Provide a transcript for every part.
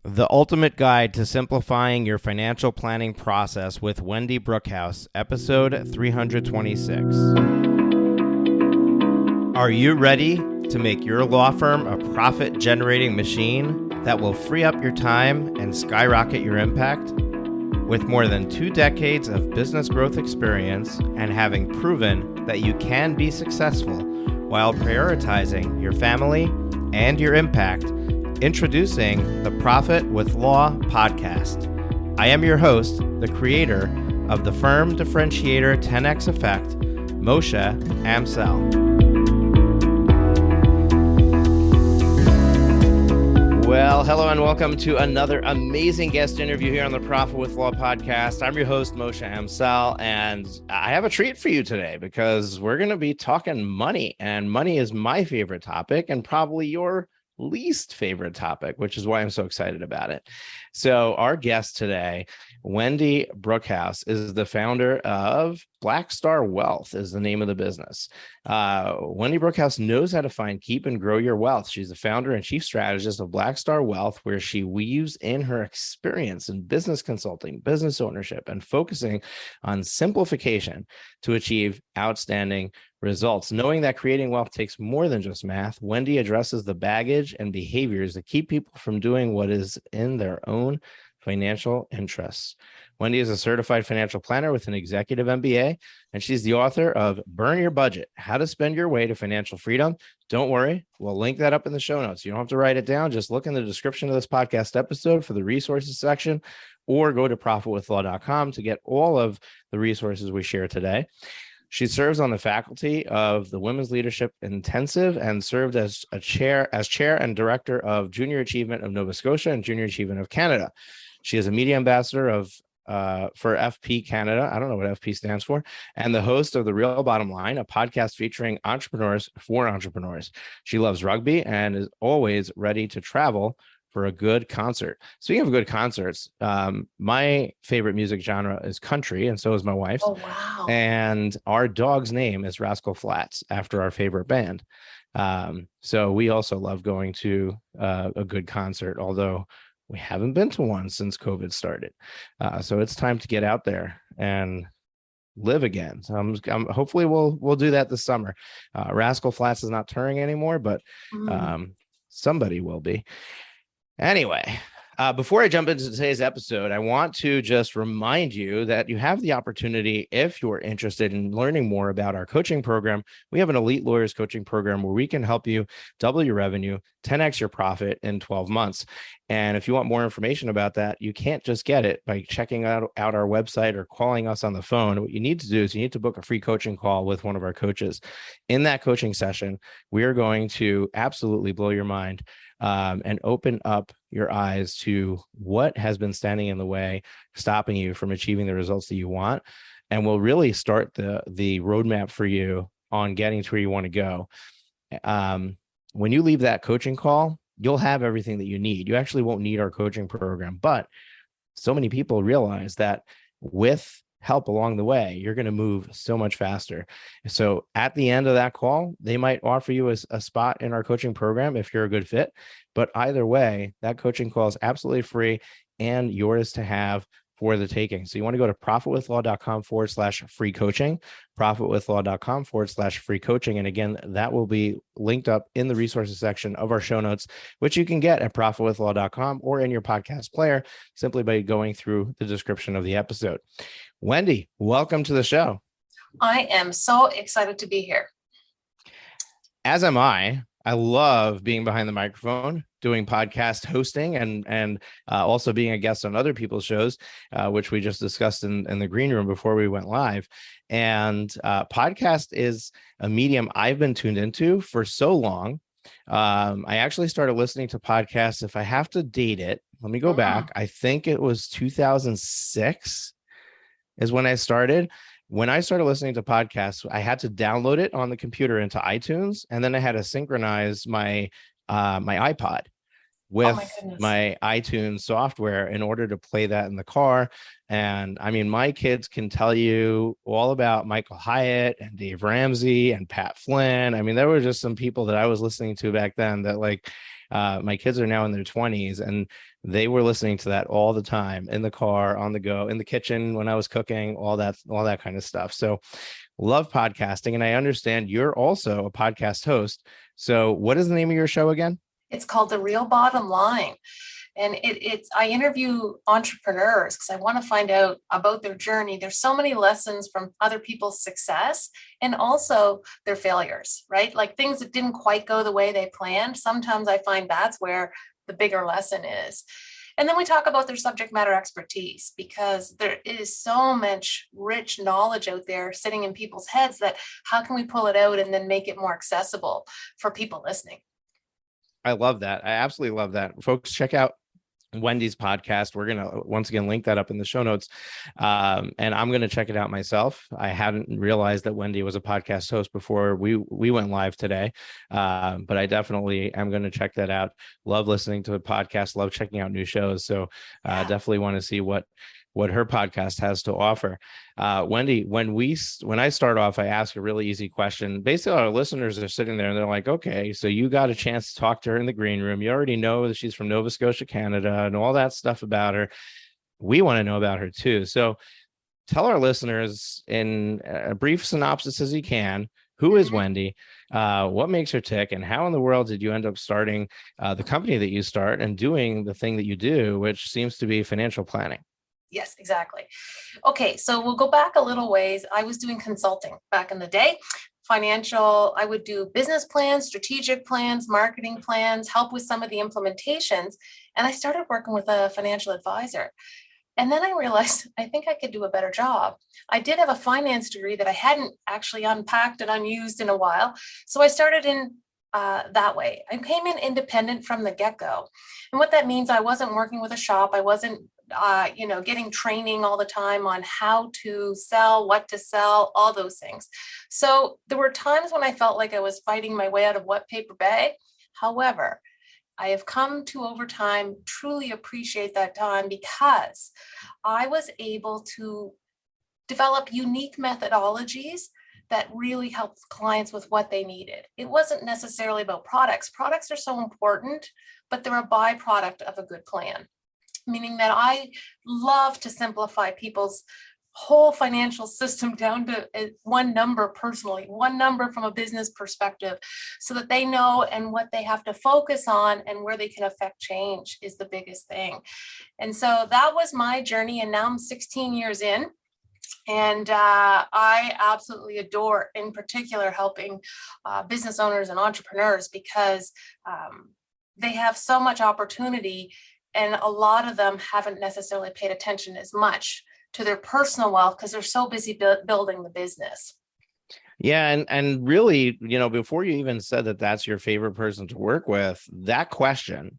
The Ultimate Guide to Simplifying Your Financial Planning Process with Wendy Brookhouse, episode 326. Are you ready to make your law firm a profit-generating machine that will free up your time and skyrocket your impact? With more than 2 decades of business growth experience and having proven that you can be successful while prioritizing your family and your impact, introducing the Profit with Law podcast. I am your host, the creator of the Firm Differentiator 10X Effect, Moshe Amsel. Well, hello and welcome to another amazing guest interview here on the Profit with Law podcast. I'm your host, Moshe Amsel, and I have a treat for you today because we're going to be talking money, and money is my favorite topic and probably your least favorite topic, which is why I'm so excited about it. So our guest today, Wendy Brookhouse, is the founder of Black Star Wealth is the name of the business. Wendy Brookhouse knows how to find, keep, and grow your wealth. She's the founder and chief strategist of Black Star Wealth, where she weaves in her experience in business consulting, business ownership, and focusing on simplification to achieve outstanding results. Knowing that creating wealth takes more than just math, Wendy addresses the baggage and behaviors that keep people from doing what is in their own financial interests. Wendy is a certified financial planner with an executive MBA, and she's the author of Burn Your Budget, How to Spend Your Way to Financial Freedom. Don't worry, we'll link that up in the show notes. You don't have to write it down. Just look in the description of this podcast episode for the resources section, or go to profitwithlaw.com to get all of the resources we share today. She serves on the faculty of the Women's Leadership Intensive and served as chair and director of Junior Achievement of Nova Scotia and Junior Achievement of Canada. She is a media ambassador for FP Canada. I don't know what FP stands for, and the host of The Real Bottom Line, a podcast featuring entrepreneurs for entrepreneurs. She loves rugby and is always ready to travel for a good concert. Speaking of good concerts, my favorite music genre is country, and so is my wife's. Oh, wow. And our dog's name is Rascal Flatts, after our favorite band. So we also love going to a good concert, although we haven't been to one since COVID started. So it's time to get out there and live again. So hopefully we'll do that this summer. Rascal Flatts is not touring anymore, but somebody will be. Anyway, before I jump into today's episode, I want to just remind you that you have the opportunity, if you're interested in learning more about our coaching program. We have an elite lawyers coaching program where we can help you double your revenue, 10x your profit in 12 months. And if you want more information about that, you can't just get it by checking out our website or calling us on the phone. What you need to do is you need to book a free coaching call with one of our coaches. In that coaching session, we are going to absolutely blow your mind and open up your eyes to what has been standing in the way, stopping you from achieving the results that you want. And we'll really start the roadmap for you on getting to where you want to go. When you leave that coaching call, you'll have everything that you need. You actually won't need our coaching program, but so many people realize that with help along the way, you're going to move so much faster. So at the end of that call, they might offer you a spot in our coaching program if you're a good fit. But either way, that coaching call is absolutely free and yours to have for the taking. So you want to go to profitwithlaw.com/free coaching, profitwithlaw.com/free coaching. And again, that will be linked up in the resources section of our show notes, which you can get at profitwithlaw.com or in your podcast player simply by going through the description of the episode. Wendy, welcome to the show. I am so excited to be here. As am I. I love being behind the microphone, doing podcast hosting, and also being a guest on other people's shows, which we just discussed in the green room before we went live. And podcast is a medium I've been tuned into for so long. I actually started listening to podcasts. If I have to date it, let me go back. I think it was 2006 is when I started. When I started listening to podcasts, I had to download it on the computer into iTunes, and then I had to synchronize my my iPod with my iTunes software in order to play that in the car. And I mean, my kids can tell you all about Michael Hyatt and Dave Ramsey and Pat Flynn. I mean, there were just some people that I was listening to back then that, like, My kids are now in their 20s, and they were listening to that all the time in the car, on the go, in the kitchen when I was cooking, all that kind of stuff. So love podcasting. And I understand you're also a podcast host. So what is the name of your show again? It's called The Real Bottom Line. And it's I interview entrepreneurs because I want to find out about their journey. There's so many lessons from other people's success and also their failures, right? Like things that didn't quite go the way they planned. Sometimes I find that's where the bigger lesson is. And then we talk about their subject matter expertise because there is so much rich knowledge out there sitting in people's heads that how can we pull it out and then make it more accessible for people listening? I love that. I absolutely love that. Folks, check out Wendy's podcast. We're going to once again link that up in the show notes. And I'm going to check it out myself. I hadn't realized that Wendy was a podcast host before we went live today. But I definitely am going to check that out. Love listening to the podcast, love checking out new shows. So definitely want to see what her podcast has to offer. Wendy, when I start off, I ask a really easy question. Basically, our listeners are sitting there and they're like, okay, so you got a chance to talk to her in the green room. You already know that she's from Nova Scotia, Canada, and all that stuff about her. We want to know about her too. So tell our listeners in a brief synopsis as you can, who is Wendy? What makes her tick? And how in the world did you end up starting the company that you start and doing the thing that you do, which seems to be financial planning? Yes, exactly. Okay, so we'll go back a little ways. I was doing consulting back in the day. I would do business plans, strategic plans, marketing plans, help with some of the implementations. And I started working with a financial advisor. And then I realized I think I could do a better job. I did have a finance degree that I hadn't actually unpacked and unused in a while. So I started in that way. I came in independent from the get-go. And what that means, I wasn't working with a shop. I wasn't getting training all the time on how to sell, what to sell, all those things. So there were times when I felt like I was fighting my way out of wet paper bag. However, I have come to over time truly appreciate that time because I was able to develop unique methodologies that really helped clients with what they needed. It wasn't necessarily about products. Products are so important, but they're a byproduct of a good plan. Meaning that I love to simplify people's whole financial system down to one number personally, one number from a business perspective, so that they know and what they have to focus on and where they can affect change is the biggest thing. And so that was my journey. And now I'm 16 years in. And I absolutely adore, in particular, helping business owners and entrepreneurs because they have so much opportunity. And a lot of them haven't necessarily paid attention as much to their personal wealth because they're so busy building the business. Yeah. And really, before you even said that that's your favorite person to work with, that question,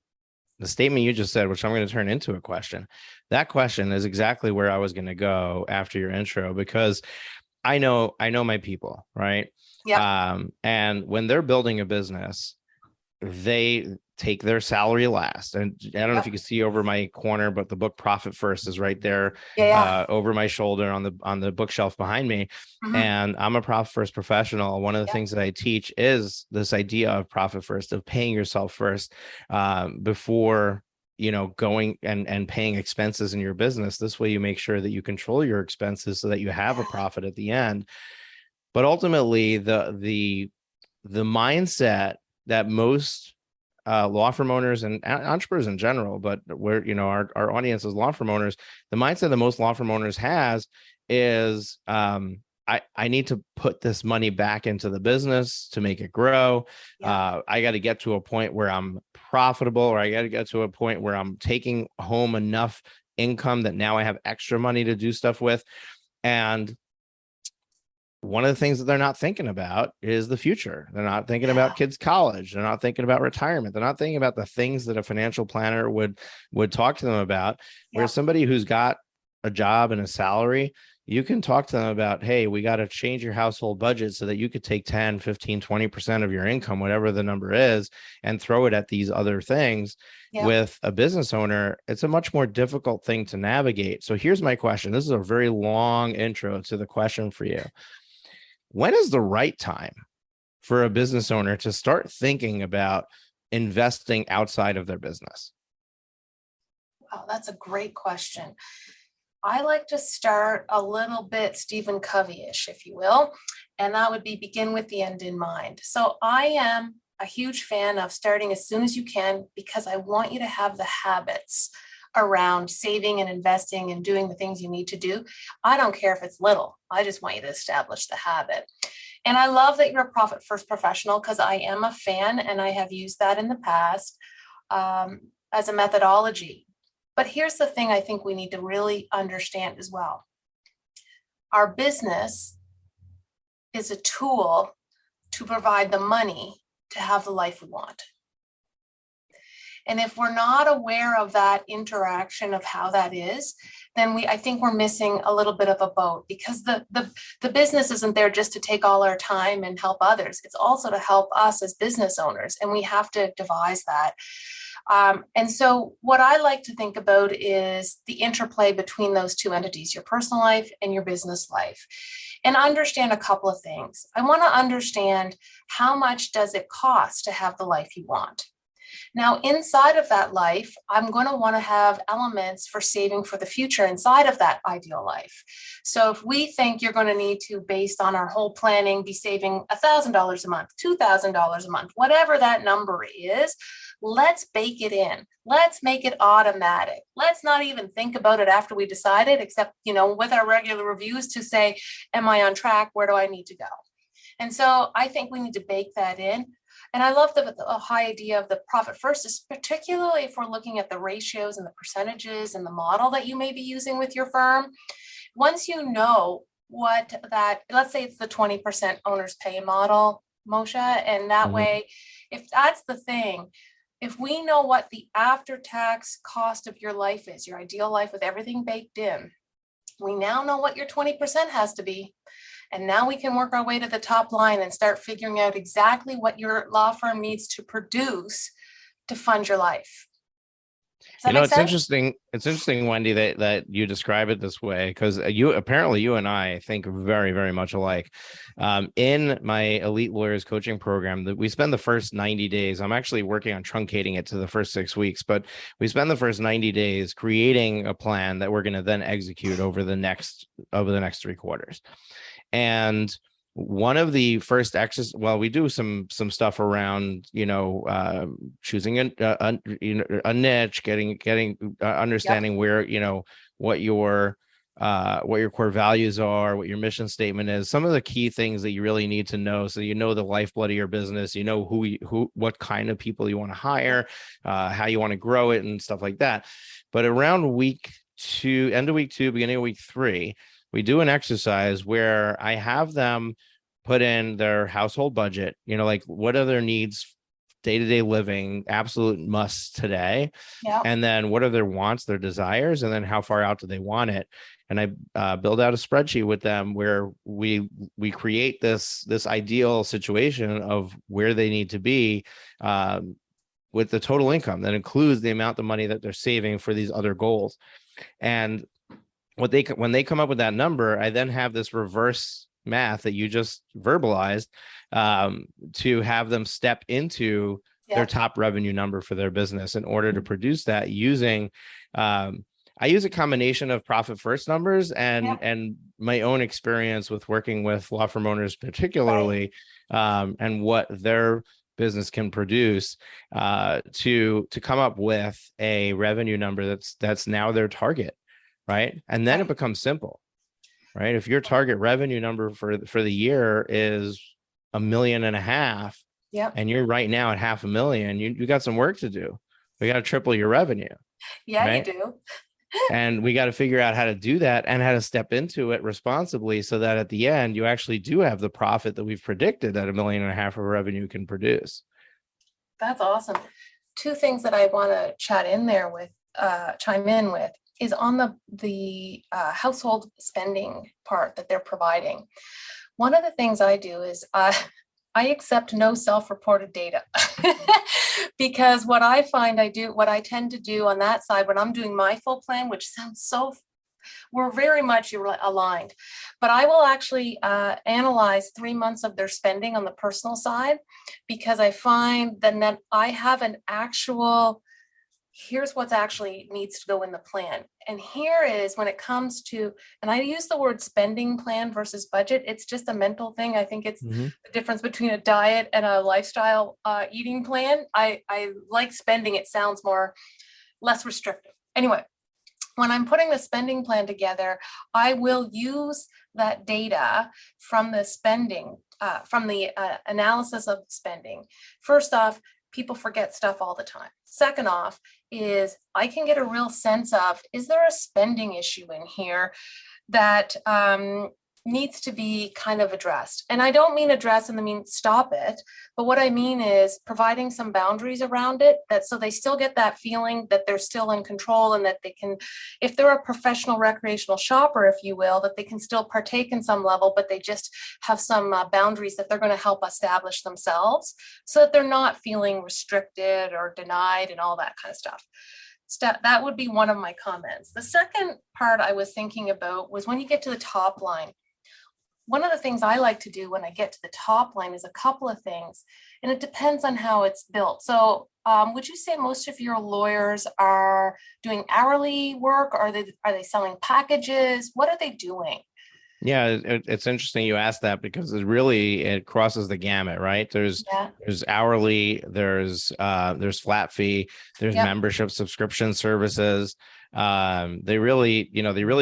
the statement you just said, which I'm going to turn into a question, that question is exactly where I was going to go after your intro, because I know my people, right? Yeah. And when they're building a business, they take their salary last. And I don't know if you can see over my corner, but the book Profit First is right there over my shoulder on the bookshelf behind me. Mm-hmm. And I'm a Profit First professional. One of the things that I teach is this idea of Profit First, of paying yourself first before going and paying expenses in your business. This way you make sure that you control your expenses so that you have a profit at the end. But ultimately, the mindset that most law firm owners and entrepreneurs in general, but where our audience is law firm owners, the mindset that most law firm owners has is I need to put this money back into the business to make it grow. I got to get to a point where I'm profitable, or I got to get to a point where I'm taking home enough income that now I have extra money to do stuff with. And one of the things that they're not thinking about is the future. They're not thinking about kids' college. They're not thinking about retirement. They're not thinking about the things that a financial planner would talk to them about. Whereas somebody who's got a job and a salary, you can talk to them about, hey, we got to change your household budget so that you could take 10, 15, 20% of your income, whatever the number is, and throw it at these other things. With a business owner, it's a much more difficult thing to navigate. So here's my question. This is a very long intro to the question for you. When is the right time for a business owner to start thinking about investing outside of their business? Wow, that's a great question. I like to start a little bit Stephen Covey-ish, if you will, and that would be begin with the end in mind. So I am a huge fan of starting as soon as you can, because I want you to have the habits around saving and investing and doing the things you need to do. I don't care if it's little. I just want you to establish the habit. And I love that you're a profit first professional, because I am a fan and I have used that in the past as a methodology. But here's the thing I think we need to really understand as well. Our business is a tool to provide the money to have the life we want. And if we're not aware of that interaction of how that is, then I think we're missing a little bit of a boat, because the business isn't there just to take all our time and help others. It's also to help us as business owners, and we have to devise that. And so what I like to think about is the interplay between those two entities, your personal life and your business life, and understand a couple of things. I want to understand, how much does it cost to have the life you want? Now, inside of that life, I'm going to want to have elements for saving for the future inside of that ideal life. So if we think you're going to need to, based on our whole planning, be saving $1,000 a month, $2,000 a month, whatever that number is, let's bake it in. Let's make it automatic. Let's not even think about it after we decided, except, with our regular reviews to say, am I on track? Where do I need to go? And so I think we need to bake that in. And I love the high idea of the profit first, particularly if we're looking at the ratios and the percentages and the model that you may be using with your firm. Once you know let's say it's the 20% owner's pay model, Moshe, and that way, if that's the thing, if we know what the after-tax cost of your life is, your ideal life with everything baked in, we now know what your 20% has to be. And now we can work our way to the top line and start figuring out exactly what your law firm needs to produce to fund your life. Does that make It's sense? interesting. It's interesting, Wendy, that you describe it this way, because you and I think very, very much alike. In my Elite Lawyers coaching program, that we spend the first 90 days. I'm actually working on truncating it to the first 6 weeks, but we spend the first 90 days creating a plan that we're going to then execute over the next 3 quarters. And one of the first we do some stuff around, choosing a niche, getting understanding where, what your core values are, what your mission statement is, some of the key things that you really need to know. So, the lifeblood of your business, what kind of people you want to hire, how you want to grow it and stuff like that. But around end of week 2, beginning of week 3, we do an exercise where I have them put in their household budget, like what are their needs, day-to-day living, absolute musts today. Yeah. And then what are their wants, their desires, and then how far out do they want it? And I build out a spreadsheet with them where we create this ideal situation of where they need to be with the total income that includes the amount of money that they're saving for these other goals. And when they come up with that number, I then have this reverse math that you just verbalized to have them step into their top revenue number for their business in order to produce that using I use a combination of profit first numbers and my own experience with working with law firm owners particularly, and what their business can produce to come up with a revenue number that's now their target. Right. And then it becomes simple, right? If your target revenue number for the year is $1.5 million, and you're right now at $500,000, you got some work to do. We got to triple your revenue. Yeah, right? you do. And we got to figure out how to do that and how to step into it responsibly so that at the end, you actually do have the profit that we've predicted that $1.5 million of revenue can produce. That's awesome. 2 things that I want to chime in with is on the household spending part that they're providing. One of the things I do is I accept no self-reported data because what I tend to do on that side when I'm doing my full plan, which sounds so we're very much aligned. But I will actually analyze 3 months of their spending on the personal side, because I find then that I have an actual, here's what's actually needs to go in the plan. And here is when it comes to, and I use the word spending plan versus budget. It's just a mental thing. I think it's the difference between a diet and a lifestyle eating plan. I like spending. It sounds less restrictive. Anyway, when I'm putting the spending plan together, I will use that data from the spending, from the analysis of spending. First off, people forget stuff all the time. Second off is I can get a real sense of, is there a spending issue in here that needs to be kind of addressed? And I don't mean address in the mean stop it, but what I mean is providing some boundaries around it, that so they still get that feeling that they're still in control, and that they can, if they're a professional recreational shopper, if you will, that they can still partake in some level, but they just have some boundaries that they're going to help establish themselves, so that they're not feeling restricted or denied and all that kind of stuff. That would be one of my comments. The second part I was thinking about was when you get to the top line. One of the things I like to do when I get to the top line is a couple of things, and it depends on how it's built. So would you say most of your lawyers are doing hourly work? Are they selling packages? What are they doing? Yeah, it's interesting you asked that, because it crosses the gamut, right? There's hourly, there's flat fee, there's membership subscription services. They really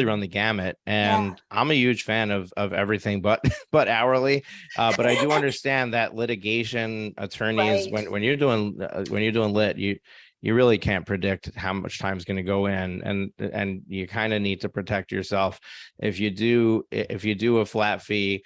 run the gamut, and I'm a huge fan of everything but hourly. But I do understand that litigation attorneys, when you're doing lit, you really can't predict how much time is going to go in, and you kind of need to protect yourself. If you do a flat fee,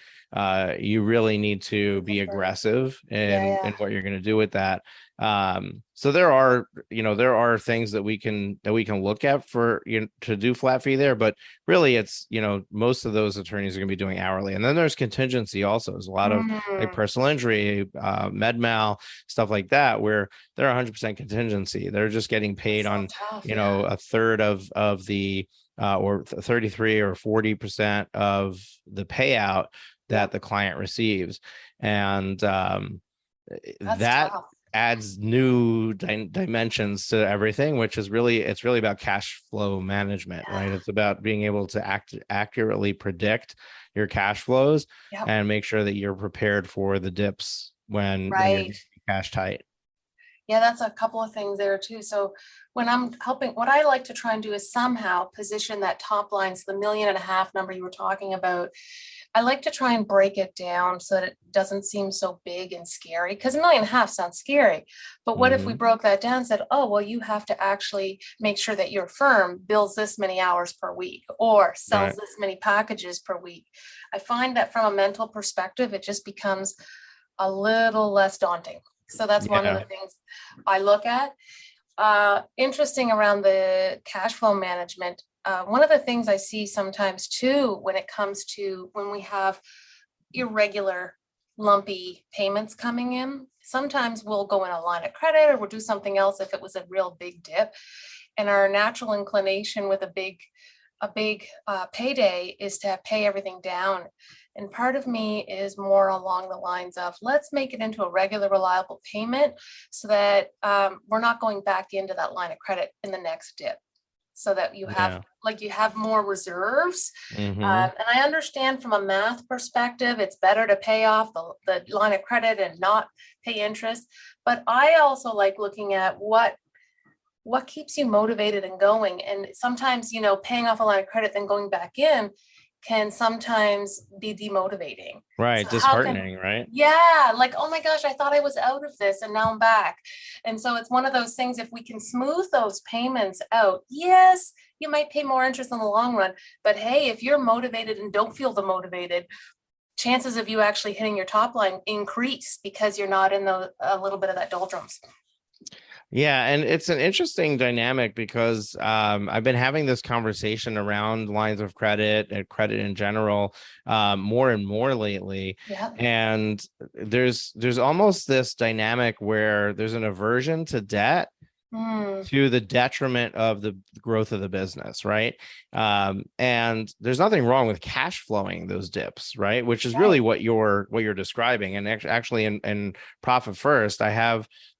you really need to be aggressive in what you're going to do with that. So there are things that we can look at for to do flat fee there, but really it's most of those attorneys are going to be doing hourly. And then there's contingency also. There's a lot of like personal injury, med mal, stuff like that, where they're 100% contingency. They're just getting paid on a third of the or 33 or 40% of the payout that the client receives. And that adds new dimensions to everything, which is really about cash flow management, right? It's about being able to accurately predict your cash flows and make sure that you're prepared for the dips when you're cash tight. Yeah, that's a couple of things there too. So when I'm helping, what I like to try and do is somehow position that top line, so the $1.5 million number you were talking about, I like to try and break it down so that it doesn't seem so big and scary, because $1.5 million sounds scary. But what if we broke that down and said, oh, well, you have to actually make sure that your firm bills this many hours per week or sells this many packages per week. I find that from a mental perspective, it just becomes a little less daunting. So that's one of the things I look at. Interesting around the cash flow management. One of the things I see sometimes too, when it comes to when we have irregular, lumpy payments coming in, sometimes we'll go in a line of credit or we'll do something else if it was a real big dip. And our natural inclination with a big payday is to pay everything down. And part of me is more along the lines of, let's make it into a regular, reliable payment so that we're not going back into that line of credit in the next dip, so that you have you have more reserves. And I understand from a math perspective, it's better to pay off the line of credit and not pay interest. But I also like looking at what keeps you motivated and going. And sometimes, paying off a line of credit, then going back in can sometimes be demotivating. Right. So disheartening, right? Yeah. Like, oh my gosh, I thought I was out of this and now I'm back. And so it's one of those things, if we can smooth those payments out, yes, you might pay more interest in the long run, but hey, if you're motivated and don't feel demotivated, chances of you actually hitting your top line increase because you're not in a little bit of that doldrums. Yeah, and it's an interesting dynamic because I've been having this conversation around lines of credit and credit in general more and more lately. Yeah. And there's almost this dynamic where there's an aversion to debt to the detriment of the growth of the business, right? And there's nothing wrong with cash flowing those dips, right? Which is really what you're describing. And actually, in Profit First,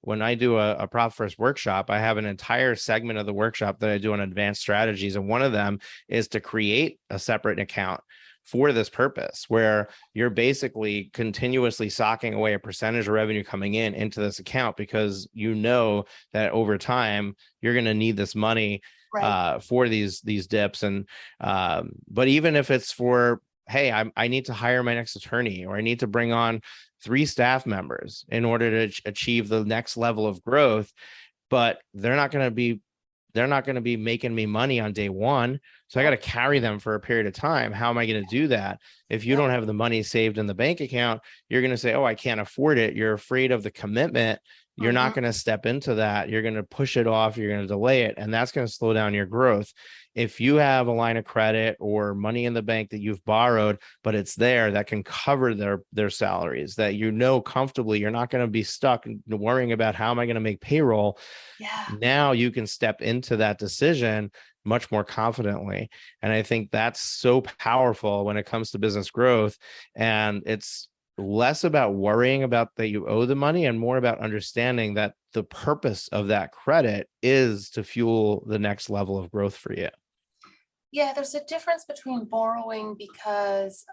when I do a Profit First workshop, I have an entire segment of the workshop that I do on advanced strategies, and one of them is to create a separate account for this purpose, where you're basically continuously socking away a percentage of revenue coming in into this account, because you know that over time you're going to need this money for these dips. And but even if it's for, hey, I need to hire my next attorney, or I need to bring on 3 staff members in order to achieve the next level of growth, but they're not going to be making me money on day one. So I got to carry them for a period of time. How am I going to do that? If you don't have the money saved in the bank account, you're going to say, oh, I can't afford it. You're afraid of the commitment. You're not going to step into that. You're going to push it off. You're going to delay it. And that's going to slow down your growth. If you have a line of credit or money in the bank that you've borrowed, but it's there, that can cover their salaries, that comfortably, you're not going to be stuck worrying about how am I going to make payroll. Now you can step into that decision much more confidently. And I think that's so powerful when it comes to business growth. And it's less about worrying about that you owe the money, and more about understanding that the purpose of that credit is to fuel the next level of growth for you. Yeah, there's a difference between borrowing because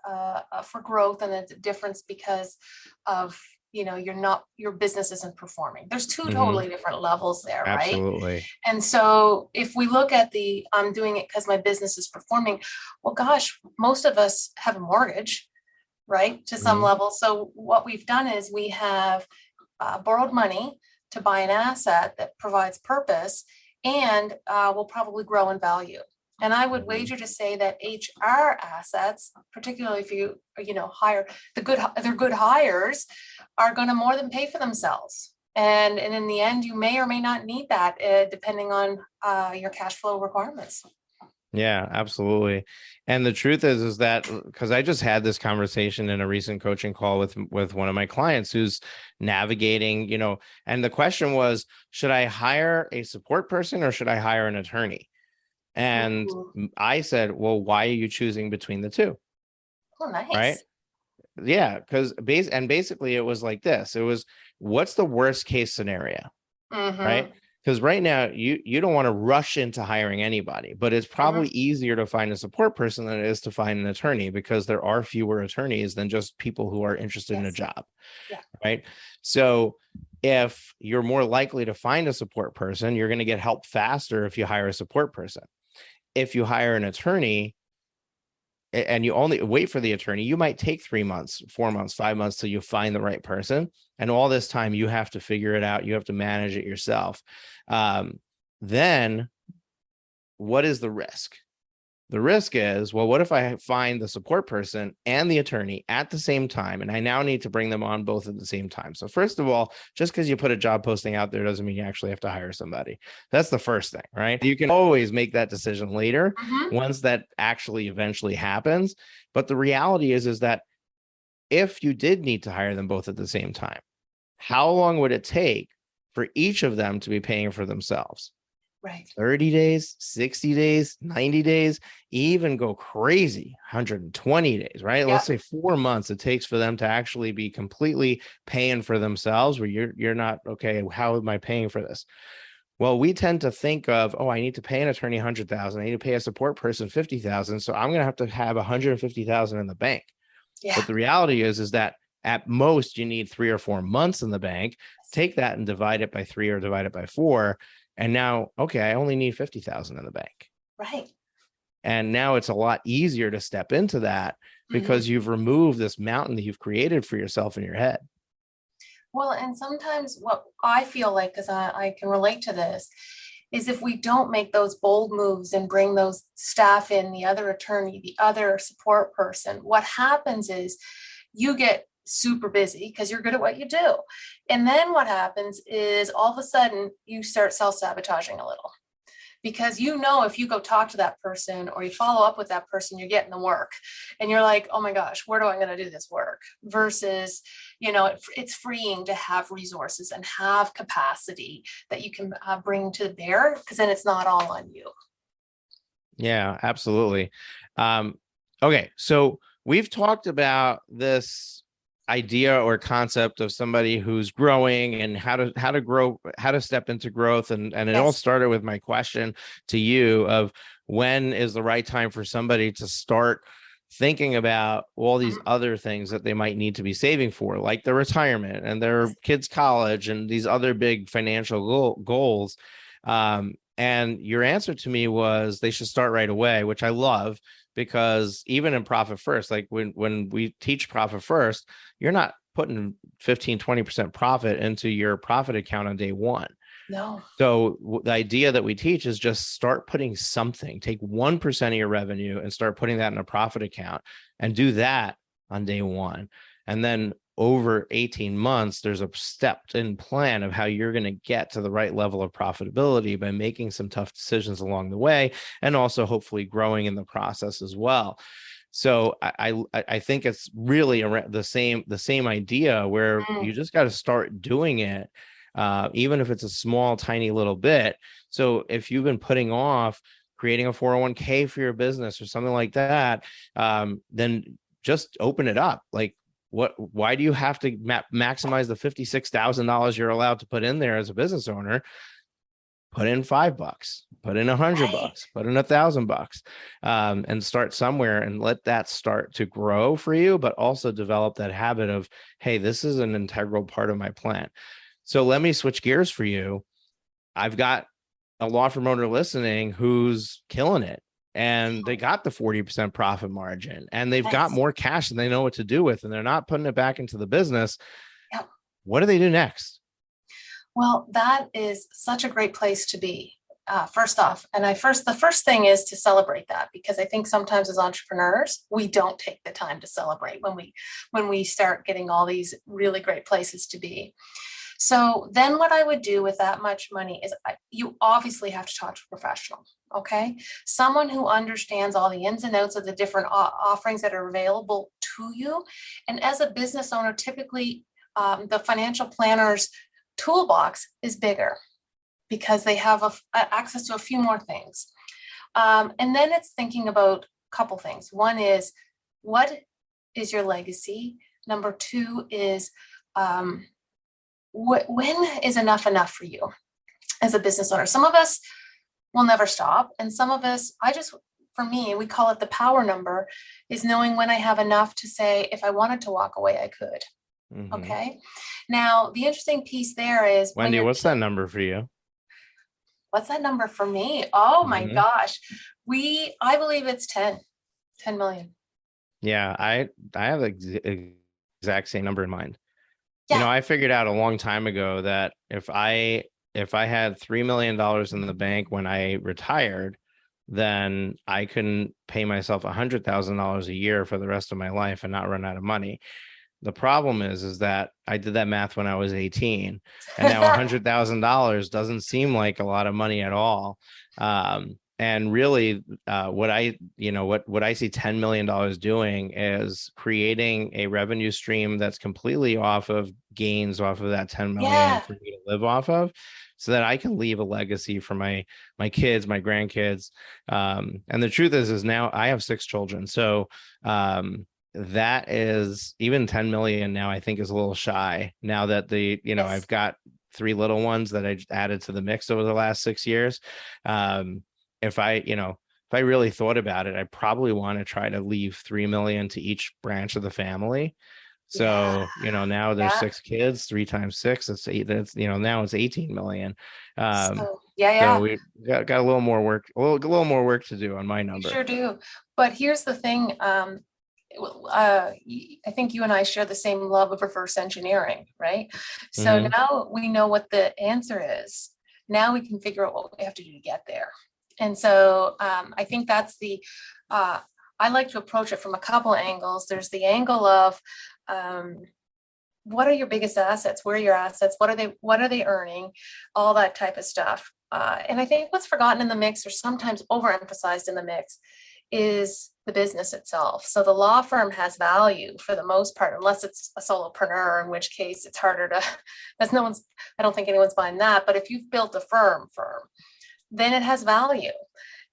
for growth, and a difference because of, your business isn't performing. There's two totally different levels there, right? Absolutely. And so if we look at I'm doing it because my business is performing, well, gosh, most of us have a mortgage, right? To some level. So what we've done is we have borrowed money to buy an asset that provides purpose and will probably grow in value. And I would wager to say that HR assets, particularly if you hire they're good hires, are going to more than pay for themselves. And in the end, you may or may not need that, depending on your cash flow requirements. Yeah, absolutely. And the truth is that, because I just had this conversation in a recent coaching call with one of my clients who's navigating, and the question was, should I hire a support person or should I hire an attorney? And I said, well, why are you choosing between the two? Oh, nice. Right? Yeah, because basically it was like this. It was, what's the worst case scenario? Right? Because right now you don't want to rush into hiring anybody, but it's probably easier to find a support person than it is to find an attorney, because there are fewer attorneys than just people who are interested in a job. Right? So if you're more likely to find a support person, you're going to get help faster if you hire a support person. If you hire an attorney and you only wait for the attorney, you might take 3 months, 4 months, 5 months till you find the right person. And all this time you have to figure it out. You have to manage it yourself. Then what is the risk? The risk is, well, what if I find the support person and the attorney at the same time, and I now need to bring them on both at the same time? So first of all, just because you put a job posting out there doesn't mean you actually have to hire somebody. That's the first thing, right? You can always make that decision later once that actually eventually happens. But the reality is that if you did need to hire them both at the same time, how long would it take for each of them to be paying for themselves? Right. 30 days, 60 days, 90 days, even go crazy, 120 days, right? Let's say 4 months it takes for them to actually be completely paying for themselves, where you're not, okay, how am I paying for this? Well, we tend to think of, oh, I need to pay an attorney $100,000. I need to pay a support person $50,000. So I'm going to have $150,000 in the bank. But the reality is that at most you need 3 or 4 months in the bank. Take that and divide it by 3 or divide it by 4. And now, okay, I only need 50,000 in the bank. Right. And now it's a lot easier to step into that because you've removed this mountain that you've created for yourself in your head. Well, and sometimes what I feel like, because I can relate to this, is if we don't make those bold moves and bring those staff in, the other attorney, the other support person, what happens is you get super busy because you're good at what you do. And then what happens is all of a sudden you start self-sabotaging a little. because if you go talk to that person or you follow up with that person, you're getting the work and you're like, oh my gosh, where do I going to do this work? Versus, it's freeing to have resources and have capacity that you can bring to bear, because then it's not all on you. Yeah, absolutely. Okay, so we've talked about this idea or concept of somebody who's growing and how to grow, how to step into growth. And it all started with my question to you of when is the right time for somebody to start thinking about all these other things that they might need to be saving for, like their retirement and their kids' college and these other big financial goals. And your answer to me was they should start right away, which I love, because even in Profit First, like when we teach Profit First, you're not putting 15, 20% profit into your profit account on day one. No. So the idea that we teach is just start putting something, take 1% of your revenue and start putting that in a profit account and do that on day one. And then over 18 months, there's a stepped in plan of how you're going to get to the right level of profitability by making some tough decisions along the way, and also hopefully growing in the process as well. So I think it's really the same idea where you just got to start doing it, even if it's a small, tiny little bit. So if you've been putting off creating a 401k for your business or something like that, then just open it up. Like, why do you have to maximize the $56,000 you're allowed to put in there as a business owner? Put in $5, put in $100, put in $1,000, and start somewhere and let that start to grow for you, but also develop that habit of, hey, this is an integral part of my plan. So let me switch gears for you. I've got a law firm owner listening who's killing it. And they got the 40% profit margin and they've got more cash than they know what to do with, and they're not putting it back into the business. Yep. What do they do next? Well, that is such a great place to be. First off, and the first thing is to celebrate that, because I think sometimes as entrepreneurs, we don't take the time to celebrate when we start getting all these really great places to be. So then what I would do with that much money is you obviously have to talk to a professional, okay? Someone who understands all the ins and outs of the different offerings that are available to you. And as a business owner, typically the financial planner's toolbox is bigger because they have access to a few more things. And then it's thinking about a couple things. One is, what is your legacy? Number two is, when is enough for you as a business owner? Some of us will never stop. And some of us, for me, we call it the power number, is knowing when I have enough to say, if I wanted to walk away, I could. Mm-hmm. Okay. Now, the interesting piece there is, Wendy, what's that number for you? What's that number for me? Oh my gosh. I believe it's 10 million. Yeah. I have the exact same number in mind. Yeah. I figured out a long time ago that if I had $3 million in the bank when I retired, then I couldn't pay myself $100,000 a year for the rest of my life and not run out of money. The problem is that I did that math when I was 18, and now $100,000 doesn't seem like a lot of money at all. And really, what I see $10 million doing is creating a revenue stream that's completely off of gains off of that 10 million for me to live off of, so that I can leave a legacy for my kids, my grandkids. And the truth is now I have 6 children. So that is, even 10 million now, I think, is a little shy now that I've got 3 little ones that I added to the mix over the last 6 years. If I really thought about it, I probably want to try to leave 3 million to each branch of the family. So, now there's 6 kids, 3 times 6, that's 8, now it's 18 million. So we got a little more work, a little more work to do on my number. You sure do. But here's the thing. I think you and I share the same love of reverse engineering, right? So now we know what the answer is. Now we can figure out what we have to do to get there. And so I think that's I like to approach it from a couple of angles. There's the angle of what are your biggest assets? Where are your assets? What are they earning? All that type of stuff. And I think what's forgotten in the mix, or sometimes overemphasized in the mix, is the business itself. So the law firm has value for the most part, unless it's a solopreneur, in which case it's harder to, I don't think anyone's buying that. But if you've built a firm, then it has value.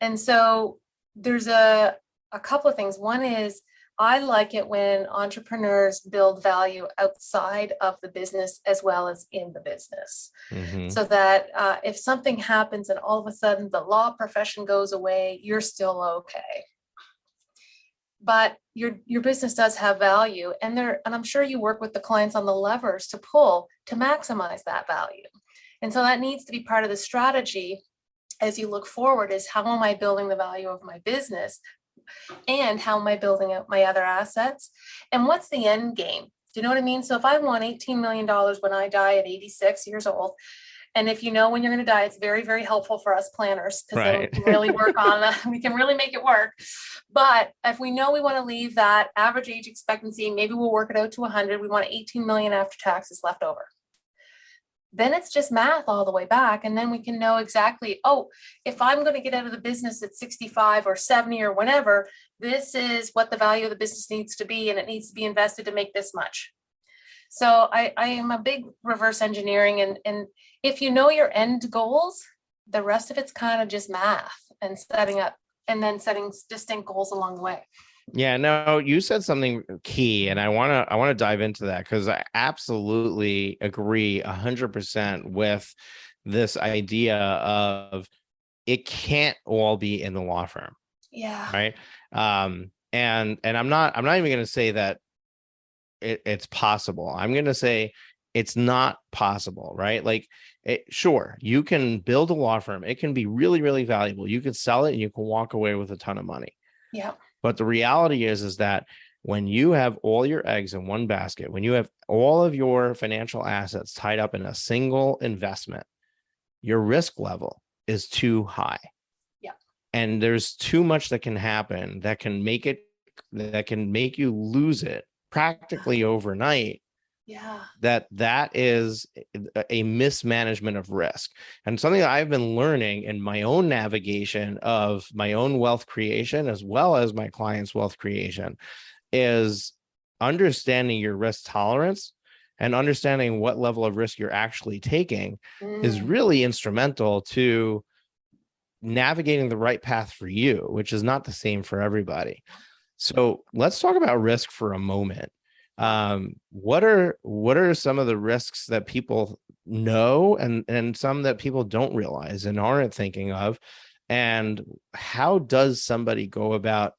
And so there's a couple of things. One is, I like it when entrepreneurs build value outside of the business as well as in the business. Mm-hmm. So that if something happens and all of a sudden the law profession goes away, you're still okay. But your business does have value, and I'm sure you work with the clients on the levers to pull to maximize that value. And so that needs to be part of the strategy as you look forward, is how am I building the value of my business? And how am I building out my other assets? And what's the end game? Do you know what I mean? So if I want $18 million when I die at 86 years old, and if you know when you're going to die, it's very, very helpful for us planners, because then we can really work on that. We can really make it work. But if we know we want to leave that average age expectancy, maybe we'll work it out to 100. We want 18 million after taxes left over. Then it's just math all the way back. And then we can know exactly, if I'm going to get out of the business at 65 or 70 or whenever, this is what the value of the business needs to be, and it needs to be invested to make this much. So I am a big reverse engineering. And if you know your end goals, the rest of it's kind of just math and setting distinct goals along the way. Yeah, no, you said something key, and I want to dive into that, because I absolutely agree 100% with this idea of it can't all be in the law firm. Yeah. Right. And I'm not even going to say that it's possible. I'm going to say it's not possible, right? Like, sure, you can build a law firm. It can be really, really valuable. You could sell it and you can walk away with a ton of money. Yeah. But the reality is that when you have all your eggs in one basket, when you have all of your financial assets tied up in a single investment, your risk level is too high. Yeah. And there's too much that can happen that can make you lose it practically overnight. Yeah. That is a mismanagement of risk. And something that I've been learning in my own navigation of my own wealth creation, as well as my clients' wealth creation, is understanding your risk tolerance and understanding what level of risk you're actually taking is really instrumental to navigating the right path for you, which is not the same for everybody. So let's talk about risk for a moment. What are some of the risks that people know and some that people don't realize and aren't thinking of? And how does somebody go about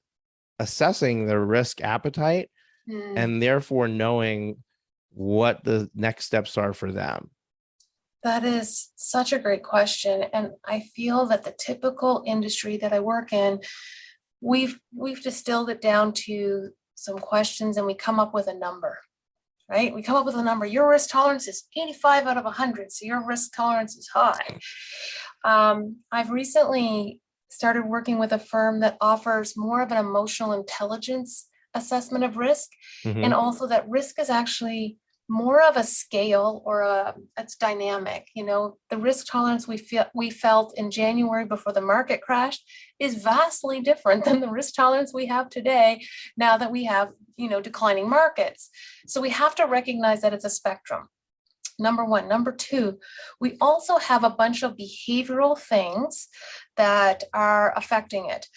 assessing their risk appetite and therefore knowing what the next steps are for them? That is such a great question. And I feel that the typical industry that I work in, we've distilled it down to some questions, and we come up with a number, right? We come up with a number. Your risk tolerance is 85 out of 100. So your risk tolerance is high. I've recently started working with a firm that offers more of an emotional intelligence assessment of risk. And also that risk is actually more of a scale, or it's dynamic. The risk tolerance we felt in January before the market crashed is vastly different than the risk tolerance we have today, now that we have, declining markets. So we have to recognize that it's a spectrum. Number one. Number two, we also have a bunch of behavioral things that are affecting it.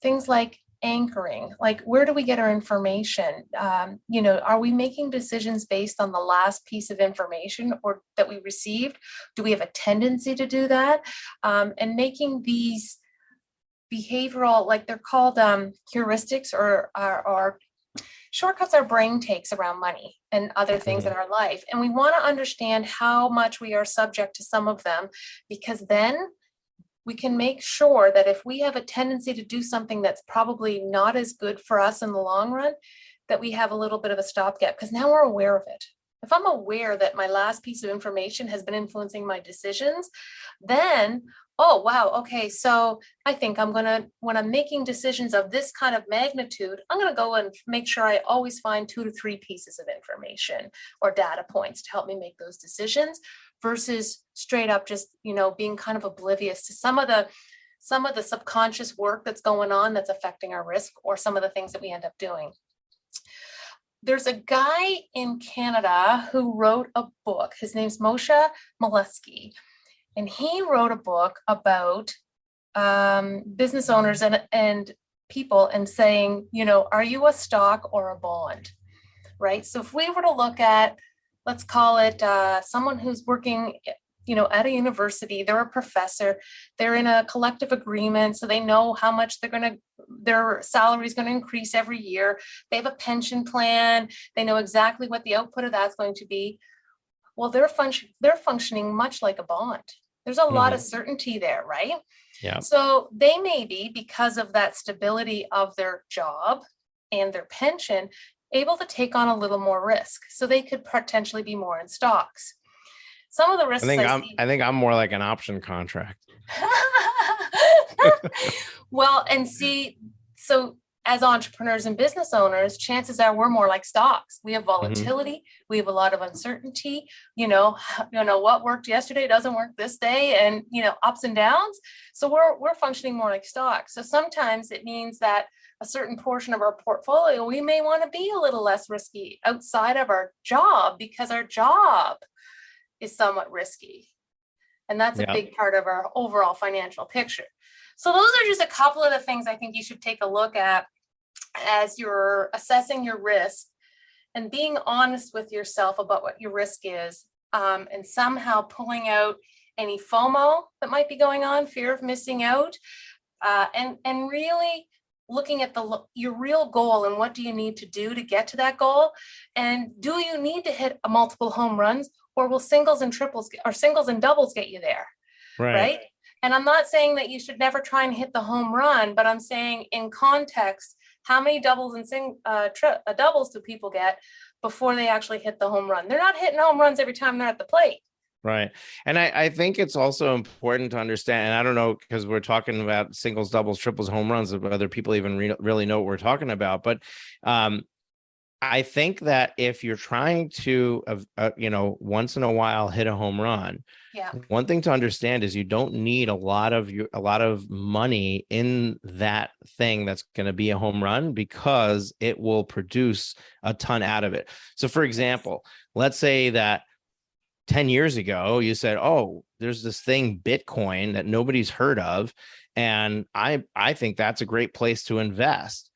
Things like anchoring, like where do we get our information? Are we making decisions based on the last piece of information or that we received? Do we have a tendency to do that? And making these behavioral, like they're called heuristics or shortcuts our brain takes around money and other things in our life. And we want to understand how much we are subject to some of them, because then we can make sure that if we have a tendency to do something that's probably not as good for us in the long run, that we have a little bit of a stopgap, because now we're aware of it. If I'm aware that my last piece of information has been influencing my decisions, then Oh, wow. Okay. So I think when I'm making decisions of this kind of magnitude, I'm going to go and make sure I always find 2 to 3 pieces of information or data points to help me make those decisions versus straight up just, being kind of oblivious to some of the subconscious work that's going on that's affecting our risk or some of the things that we end up doing. There's a guy in Canada who wrote a book. His name's Moshe Amsel. And he wrote a book about business owners and people and saying, are you a stock or a bond? Right. So if we were to look at, let's call it someone who's working, at a university, they're a professor, they're in a collective agreement, so they know how much their salary is going to increase every year. They have a pension plan. They know exactly what the output of that's going to be. Well, they're functioning much like a bond. There's a lot of certainty there, right? Yeah. So they may be, because of that stability of their job and their pension, able to take on a little more risk. So they could potentially be more in stocks. Some of the risks I think I'm more like an option contract. Well, and see, so as entrepreneurs and business owners, chances are we're more like stocks. We have volatility. We have a lot of uncertainty. What worked yesterday doesn't work this day, and ups and downs. So we're functioning more like stocks. So sometimes it means that a certain portion of our portfolio, we may want to be a little less risky outside of our job because our job is somewhat risky. And that's a big part of our overall financial picture. So those are just a couple of the things I think you should take a look at as you're assessing your risk and being honest with yourself about what your risk is, and somehow pulling out any FOMO that might be going on, fear of missing out, and really looking at your real goal and what do you need to do to get to that goal, and do you need to hit a multiple home runs, or will singles and doubles get you there, right? And I'm not saying that you should never try and hit the home run, but I'm saying in context, how many doubles and doubles do people get before they actually hit the home run? They're not hitting home runs every time they're at the plate. Right. And I think it's also important to understand, and I don't know, because we're talking about singles, doubles, triples, home runs, whether people even really know what we're talking about. But I think that if you're trying to, once in a while hit a home run, one thing to understand is you don't need a lot of money in that thing that's going to be a home run, because it will produce a ton out of it. So, for example, let's say that 10 years ago, you said, oh, there's this thing, Bitcoin, that nobody's heard of, and I think that's a great place to invest.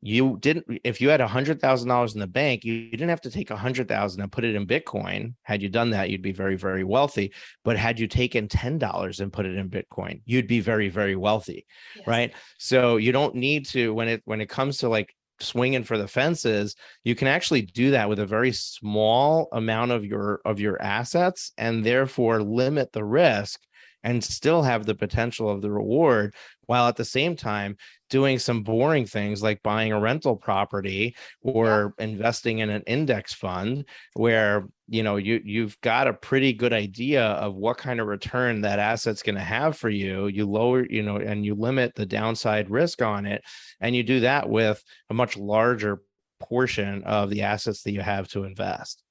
If you had $100,000 in the bank, you didn't have to take 100,000 and put it in Bitcoin. Had you done that, you'd be very, very wealthy. But had you taken $10 and put it in Bitcoin, you'd be very, very wealthy. Yes. Right. So you don't need to, when it comes to like swinging for the fences, you can actually do that with a very small amount of your assets, and therefore limit the risk and still have the potential of the reward, while at the same time doing some boring things like buying a rental property or investing in an index fund where, you've got a pretty good idea of what kind of return that asset's going to have for you. You lower, and you limit the downside risk on it. And you do that with a much larger portion of the assets that you have to invest.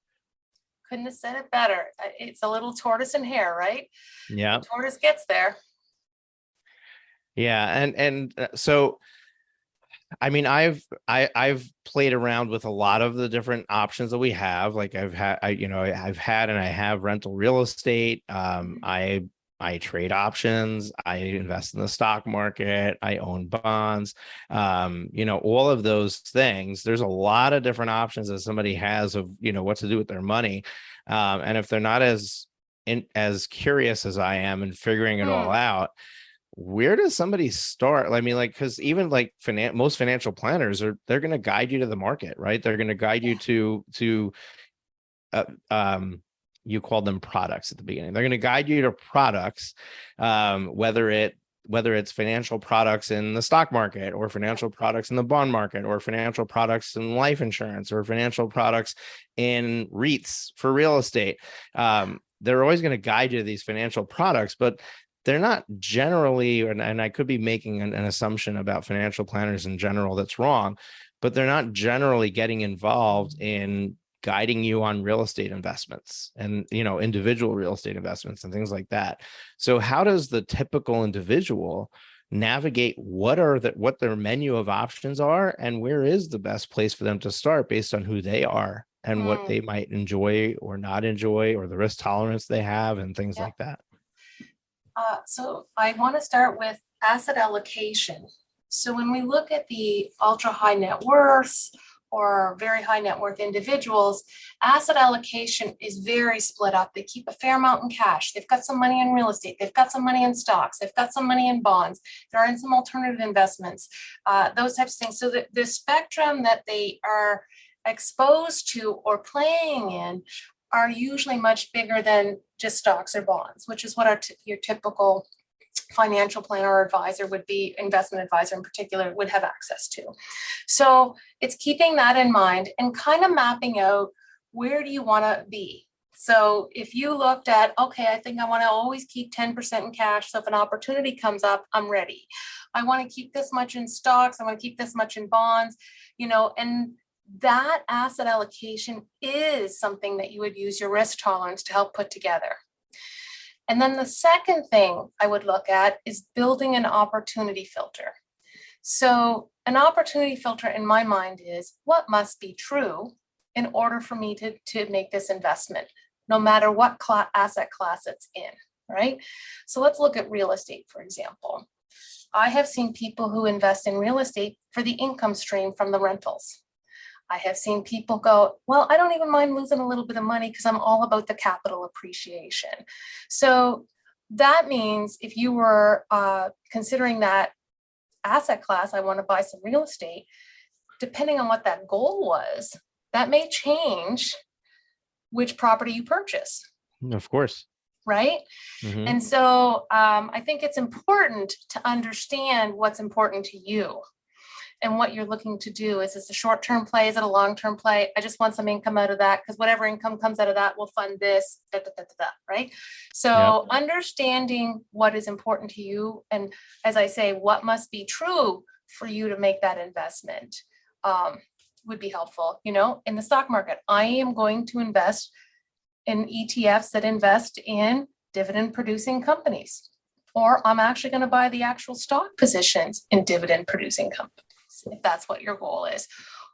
Couldn't have said it better. It's a little tortoise and hare, right? Yeah. The tortoise gets there. Yeah. And so, I mean, I've played around with a lot of the different options that we have. Like I've had and I have rental real estate. I trade options. I invest in the stock market. I own bonds. All of those things. There's a lot of different options that somebody has of, what to do with their money. And if they're not as curious as I am in figuring it all out, where does somebody start? I mean, because even most financial planners they're going to guide you to the market, right? They're going to guide you to you called them products at the beginning. They're going to guide you to products, whether it's financial products in the stock market, or financial products in the bond market, or financial products in life insurance, or financial products in REITs for real estate. They're always going to guide you to these financial products, but they're not generally, and I could be making an assumption about financial planners in general that's wrong, but they're not generally getting involved in guiding you on real estate investments and, individual real estate investments and things like that. So how does the typical individual navigate what their menu of options are, and where is the best place for them to start based on who they are and what they might enjoy or not enjoy, or the risk tolerance they have and things like that? So I want to start with asset allocation. So when we look at the ultra high net worth or very high net worth individuals, asset allocation is very split up. They keep a fair amount in cash. They've got some money in real estate. They've got some money in stocks. They've got some money in bonds. They're in some alternative investments, those types of things. So the spectrum that they are exposed to or playing in are usually much bigger than just stocks or bonds, which is what your typical financial planner or advisor would be, investment advisor in particular, would have access to. So it's keeping that in mind and kind of mapping out, where do you want to be? So if you looked at, okay, I think I want to always keep 10% in cash. So if an opportunity comes up, I'm ready. I want to keep this much in stocks. I want to keep this much in bonds, and that asset allocation is something that you would use your risk tolerance to help put together. And then the second thing I would look at is building an opportunity filter. So an opportunity filter in my mind is what must be true in order for me to make this investment, no matter what asset class it's in, right? So let's look at real estate, for example. I have seen people who invest in real estate for the income stream from the rentals. I have seen people go, well, I don't even mind losing a little bit of money because I'm all about the capital appreciation. So that means if you were considering that asset class, I want to buy some real estate, depending on what that goal was, that may change which property you purchase. Of course. Right? Mm-hmm. And so I think it's important to understand what's important to you. And what you're looking to do. Is this a short-term play? Is it a long-term play? I just want some income out of that, because whatever income comes out of that will fund this, right? So understanding what is important to you, and as I say, what must be true for you to make that investment would be helpful. In the stock market, I am going to invest in ETFs that invest in dividend-producing companies, or I'm actually going to buy the actual stock positions in dividend-producing companies, if that's what your goal is.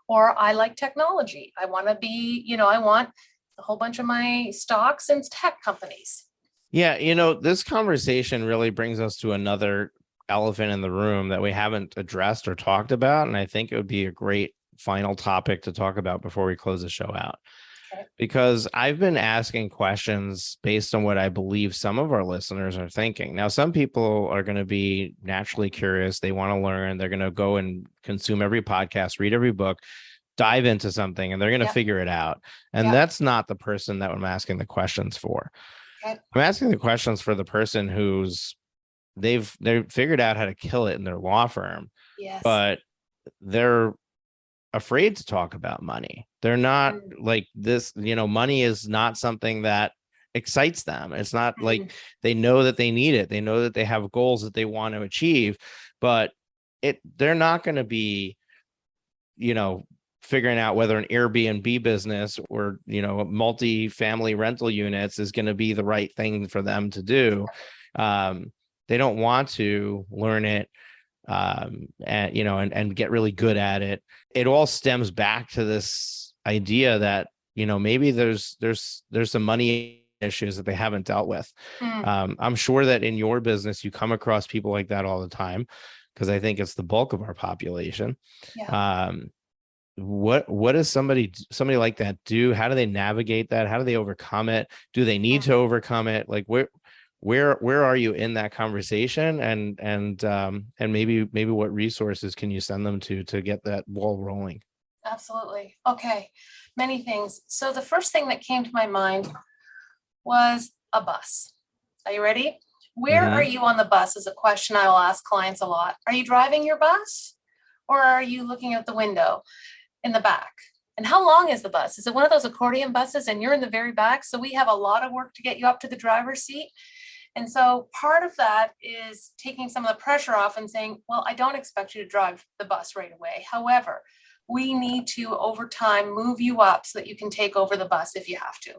Or I like technology. I want to be, I want a whole bunch of my stocks in tech companies. Yeah. This conversation really brings us to another elephant in the room that we haven't addressed or talked about. And I think it would be a great final topic to talk about before we close the show out. Okay. Because I've been asking questions based on what I believe some of our listeners are thinking. Now, some people are going to be naturally curious. They want to learn. They're going to go and consume every podcast, read every book, dive into something, and they're going to figure it out. And that's not the person that I'm asking the questions for. Okay. I'm asking the questions for the person who's they've figured out how to kill it in their law firm, but they're afraid to talk about money. They're not like this, money is not something that excites them. It's not like they know that they need it. They know that they have goals that they want to achieve, but they're not going to be, figuring out whether an Airbnb business or, multi-family rental units is going to be the right thing for them to do. They don't want to learn it and get really good at it. It all stems back to this idea that, maybe there's some money issues that they haven't dealt with. I'm sure that in your business, you come across people like that all the time, because I think it's the bulk of our population. What does somebody like that do? How do they navigate that? How do they overcome it? Do they need to overcome it? Like where are you in that conversation? And maybe what resources can you send them to get that ball rolling? Absolutely. Okay. Many things. So the first thing that came to my mind was a bus. Are you ready? Where are you on the bus is a question I will ask clients a lot. Are you driving your bus, or are you looking out the window in the back? And how long is the bus? Is it one of those accordion buses and you're in the very back? So we have a lot of work to get you up to the driver's seat. And so part of that is taking some of the pressure off and saying, well, I don't expect you to drive the bus right away. However, we need to, over time, move you up so that you can take over the bus if you have to.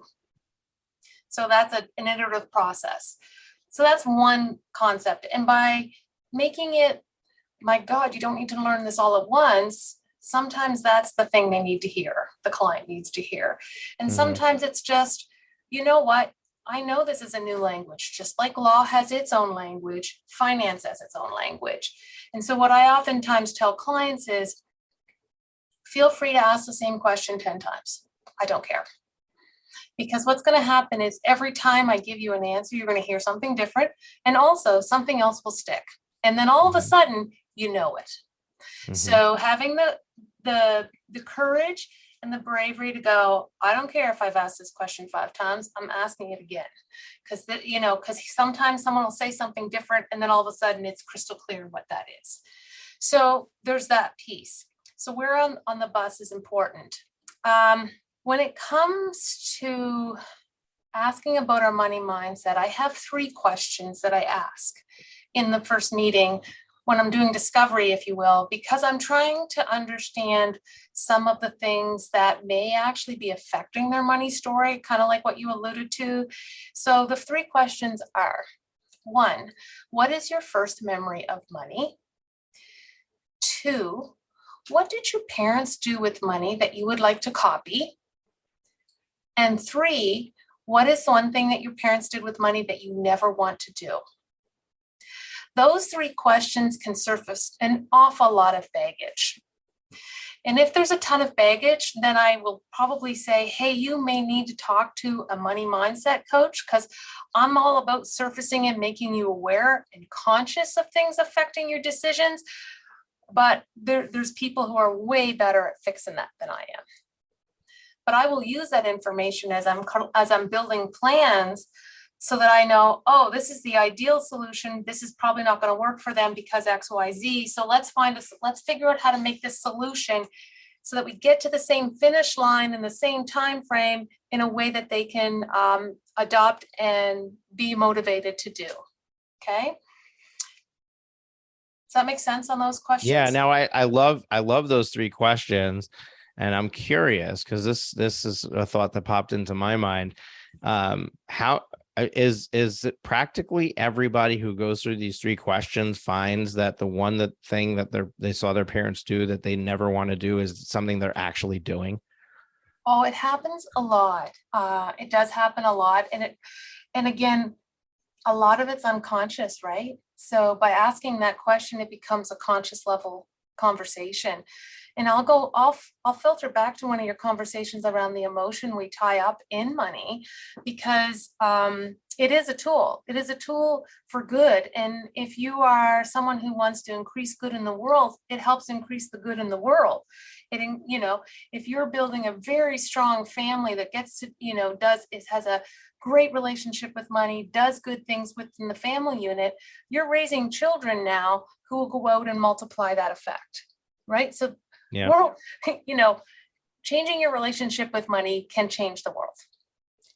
So that's an iterative process. So that's one concept. And by making it, my God, you don't need to learn this all at once, sometimes that's the thing they need to hear, the client needs to hear. And sometimes it's just, you know what? I know this is a new language, just like law has its own language, finance has its own language. And so what I oftentimes tell clients is, feel free to ask the same question 10 times. I don't care. Because what's going to happen is every time I give you an answer, you're going to hear something different. And also something else will stick. And then all of a sudden, you know it. So having the courage and the bravery to go, I don't care if I've asked this question 5 times, I'm asking it again. Because sometimes someone will say something different and then all of a sudden it's crystal clear what that is. So there's that piece. So where on the bus is important. When it comes to asking about our money mindset, I have 3 questions that I ask in the first meeting when I'm doing discovery, if you will, because I'm trying to understand some of the things that may actually be affecting their money story, kind of like what you alluded to. So the 3 questions are, 1, what is your first memory of money? 2, what did your parents do with money that you would like to copy? And 3, what is one thing that your parents did with money that you never want to do? Those 3 questions can surface an awful lot of baggage. And if there's a ton of baggage, then I will probably say, hey, you may need to talk to a money mindset coach, because I'm all about surfacing and making you aware and conscious of things affecting your decisions. But there's people who are way better at fixing that than I am. But I will use that information as I'm building plans so that I know, oh, this is the ideal solution. This is probably not going to work for them because X, Y, Z. So let's figure out how to make this solution so that we get to the same finish line in the same time frame in a way that they can adopt and be motivated to do. Okay. Does that make sense on those questions? Yeah. Now I love those 3 questions. And I'm curious, because this is a thought that popped into my mind. How is it practically everybody who goes through these 3 questions finds that the thing that they saw their parents do that they never want to do is something they're actually doing? Oh, it happens a lot. It does happen a lot. And again, a lot of it's unconscious, right? So by asking that question, it becomes a conscious level conversation. And I'll filter back to one of your conversations around the emotion we tie up in money, because it is a tool. It is a tool for good. And if you are someone who wants to increase good in the world, it helps increase the good in the world. If you're building a very strong family that gets to, has a great relationship with money, does good things within the family unit, you're raising children now who will go out and multiply that effect, right? So, changing your relationship with money can change the world,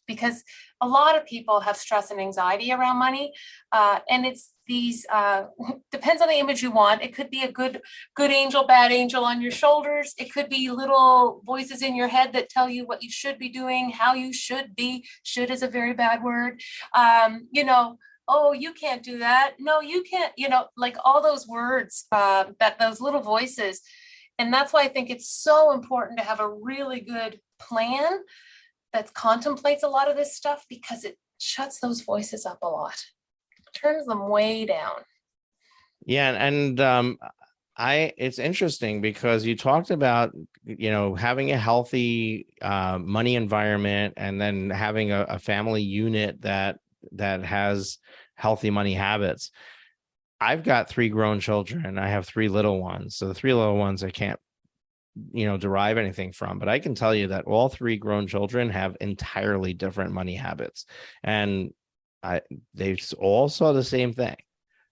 because a lot of people have stress and anxiety around money. And it's these, depends on the image you want. It could be a good angel, bad angel on your shoulders. It could be little voices in your head that tell you what you should be doing, how you should be. Should is a very bad word. Oh, you can't do that. No, you can't, like all those words, those little voices. And that's why I think it's so important to have a really good plan that contemplates a lot of this stuff, because it shuts those voices up a lot, turns them way down. Yeah. And it's interesting because you talked about, having a healthy money environment, and then having a family unit that has healthy money habits. I've got 3 grown children and I have 3 little ones. So the 3 little ones I can't, derive anything from, but I can tell you that all 3 grown children have entirely different money habits, and they all saw the same thing.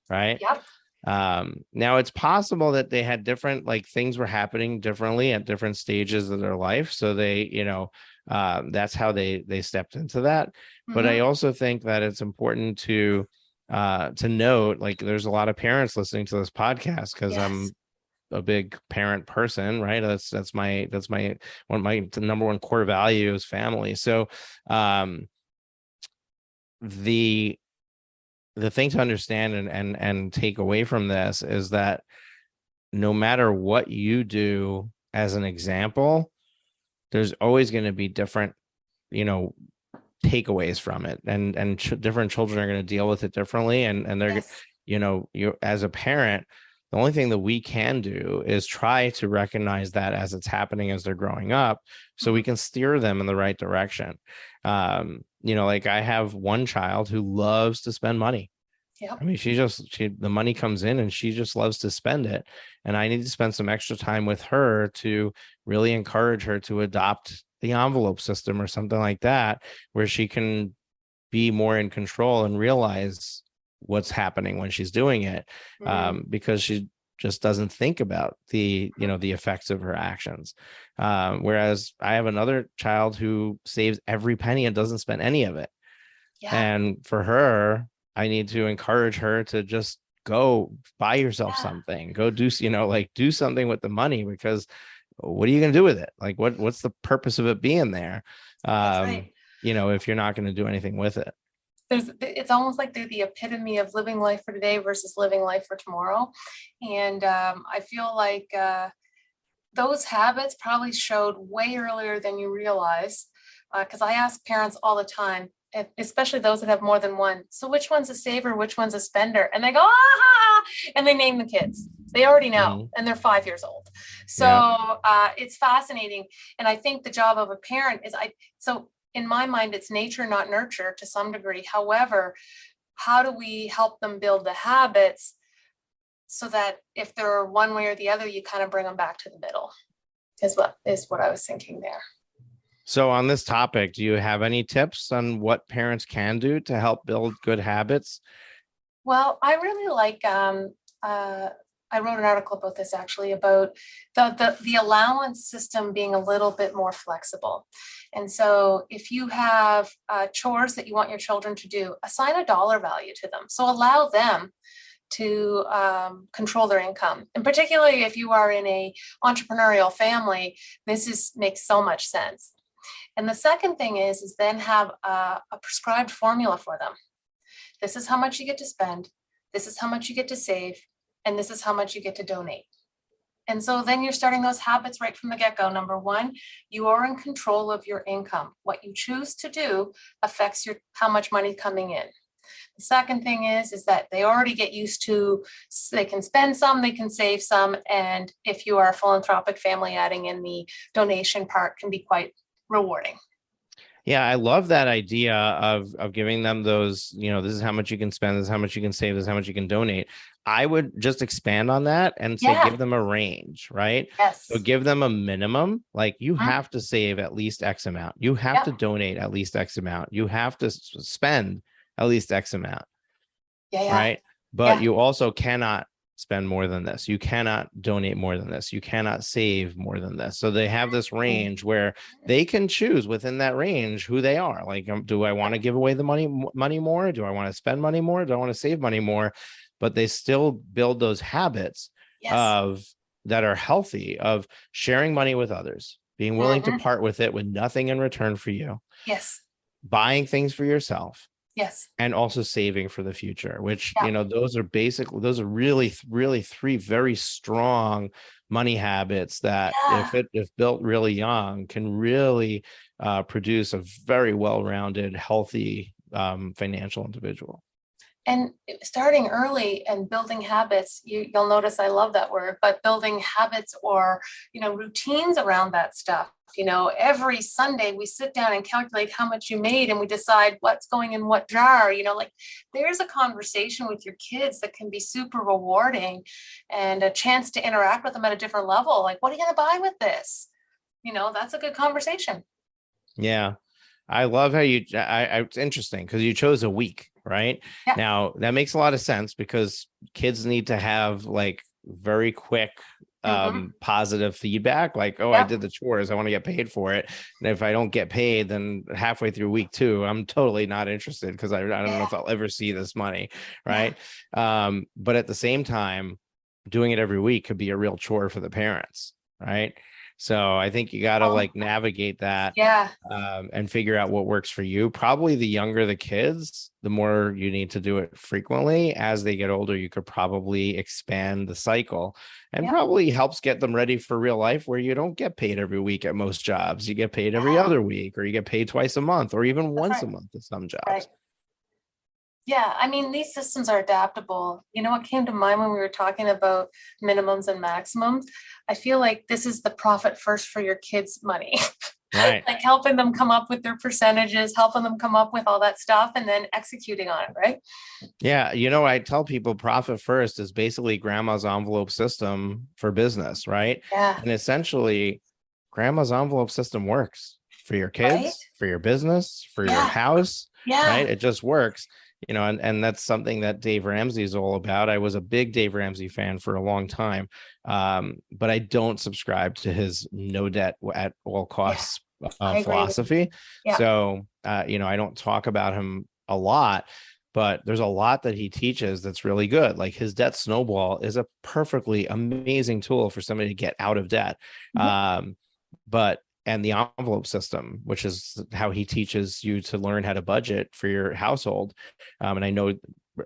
Right. Yep. Now it's possible that they had different, like things were happening differently at different stages of their life. So they, that's how they stepped into that. But I also think that it's important to note, like there's a lot of parents listening to this podcast because Yes. I'm a big parent person, right? That's my one of my number one core value is family. So the thing to understand and take away from this is that no matter what you do as an example, there's always going to be different, takeaways from it, and different children are going to deal with it differently, and they're, Yes. you as a parent, the only thing that we can do is try to recognize that as it's happening as they're growing up, so we can steer them in the right direction. Like I have one child who loves to spend money. Yep. I mean, the money comes in and she just loves to spend it. And I need to spend some extra time with her to really encourage her to adopt the envelope system or something like that, where she can be more in control and realize what's happening when she's doing it, because she just doesn't think about the effects of her actions. Whereas I have another child who saves every penny and doesn't spend any of it. Yeah. And for her, I need to encourage her to just go buy yourself Yeah. something, go do, do something with the money, because what are you going to do with it? Like, what's the purpose of it being there? That's right. If you're not going to do anything with it. It's almost like they're the epitome of living life for today versus living life for tomorrow. And I feel like those habits probably showed way earlier than you realize. Because I ask parents all the time, especially those that have more than one, so which one's a saver, which one's a spender? And they go, ah, and they name the kids. They already know, and they're 5 years old. So it's fascinating. And I think the job of a parent is, so in my mind, it's nature, not nurture to some degree. However, how do we help them build the habits so that if they're one way or the other, you kind of bring them back to the middle, is what I was thinking there. So on this topic, do you have any tips on what parents can do to help build good habits? Well, I really like, I wrote an article about this actually, about the allowance system being a little bit more flexible. And so if you have chores that you want your children to do, assign a dollar value to them. So allow them to control their income. And particularly if you are in a entrepreneurial family, makes so much sense. And the second thing is then have a prescribed formula for them. This is how much you get to spend. This is how much you get to save. And this is how much you get to donate. And so then you're starting those habits right from the get-go. Number one, you are in control of your income. What you choose to do affects how much money is coming in. The second thing is that they already get used to, they can spend some, they can save some. And if you are a philanthropic family, adding in the donation part can be quite rewarding. Yeah, I love that idea of giving them those, this is how much you can spend, this is how much you can save, this is how much you can donate. I would just expand on that and say, give them a range, right? Yes. So give them a minimum, like you have to save at least X amount. You have to donate at least X amount. You have to spend at least X amount. Right. But you also cannot spend more than this. You cannot donate more than this. You cannot save more than this. So they have this range where they can choose within that range who they are. Like, do I want to give away the money more? Do I want to spend money more? Do I want to save money more? But they still build those habits that are healthy, of sharing money with others, being willing to part with it with nothing in return for you. Yes. Buying things for yourself. Yes. And also saving for the future, which, those are really, really three very strong money habits that if built really young can really produce a very well-rounded, healthy financial individual. And starting early and building habits, you'll notice I love that word, but building habits or, routines around that stuff. Every Sunday we sit down and calculate how much you made and we decide what's going in what jar, there's a conversation with your kids that can be super rewarding and a chance to interact with them at a different level. Like, what are you going to buy with this? That's a good conversation. Yeah. I love how it's interesting because you chose a week. right? Yeah. Now that makes a lot of sense because kids need to have like very quick positive feedback, like, oh, I Yep. did the chores, I want to get paid for it. And if I don't get paid, then halfway through week 2, I'm totally not interested because I don't know if I'll ever see this money, right? But at the same time, doing it every week could be a real chore for the parents, right? So I think you got to like navigate that and figure out what works for you. Probably the younger the kids, the more you need to do it frequently. As they get older, you could probably expand the cycle and probably helps get them ready for real life where you don't get paid every week at most jobs. You get paid every other week, or you get paid twice a month, or even once a month at some jobs. Right. Yeah, I mean, these systems are adaptable. You know what came to mind when we were talking about minimums and maximums? I feel like this is the profit first for your kids' money. Right. Like helping them come up with their percentages, helping them come up with all that stuff, and then executing on it, right? Yeah. I tell people profit first is basically grandma's envelope system for business, right? Yeah. And essentially, grandma's envelope system works for your kids, for your business, for your house, right? It just works. And that's something that Dave Ramsey is all about. I was a big Dave Ramsey fan for a long time, but I don't subscribe to his no debt at all costs philosophy. So, I don't talk about him a lot, but there's a lot that he teaches that's really good. Like his debt snowball is a perfectly amazing tool for somebody to get out of debt. And the envelope system, which is how he teaches you to learn how to budget for your household. And I know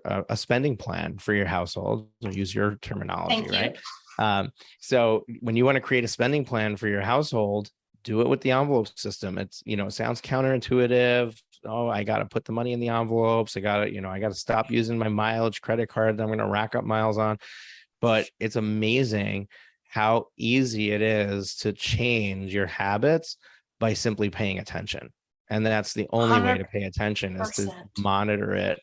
a spending plan for your household, I'll use your terminology, right? So when you want to create a spending plan for your household, do it with the envelope system. It's, it sounds counterintuitive. Oh, I got to put the money in the envelopes. I got to stop using my mileage credit card that I'm going to rack up miles on. But it's amazing how easy it is to change your habits by simply paying attention. And that's the only way to pay attention is to monitor it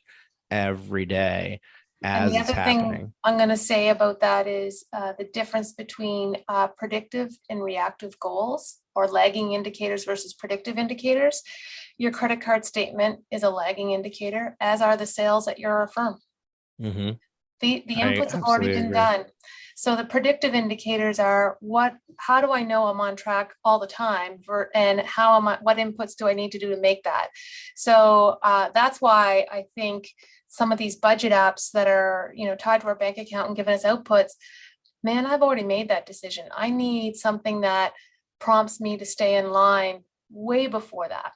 every day as it's happening. Thing I'm going to say about that is the difference between predictive and reactive goals, or lagging indicators versus predictive indicators. Your credit card statement is a lagging indicator, as are the sales at your firm. Mm-hmm. The inputs have already been done. So the predictive indicators are how do I know I'm on track all the time and what inputs do I need to do to make that? So that's why I think some of these budget apps that are, tied to our bank account and giving us outputs, man, I've already made that decision. I need something that prompts me to stay in line way before that.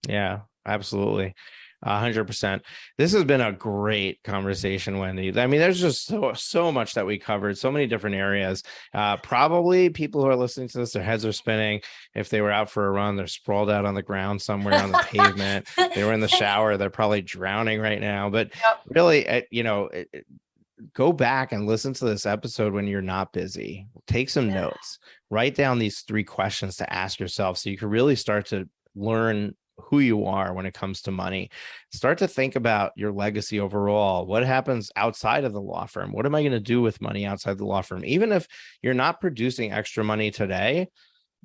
Yeah, absolutely. 100%. This has been a great conversation, Wendy. I mean, there's just so much that we covered, so many different areas. Probably people who are listening to this, their heads are spinning. If they were out for a run, they're sprawled out on the ground somewhere on the pavement. They were in the shower, they're probably drowning right now. But really, go back and listen to this episode when you're not busy. Take some notes. Write down these 3 questions to ask yourself so you can really start to learn who you are when it comes to money. Start to think about your legacy overall. What happens outside of the law firm? What am I going to do with money outside the law firm? Even if you're not producing extra money today,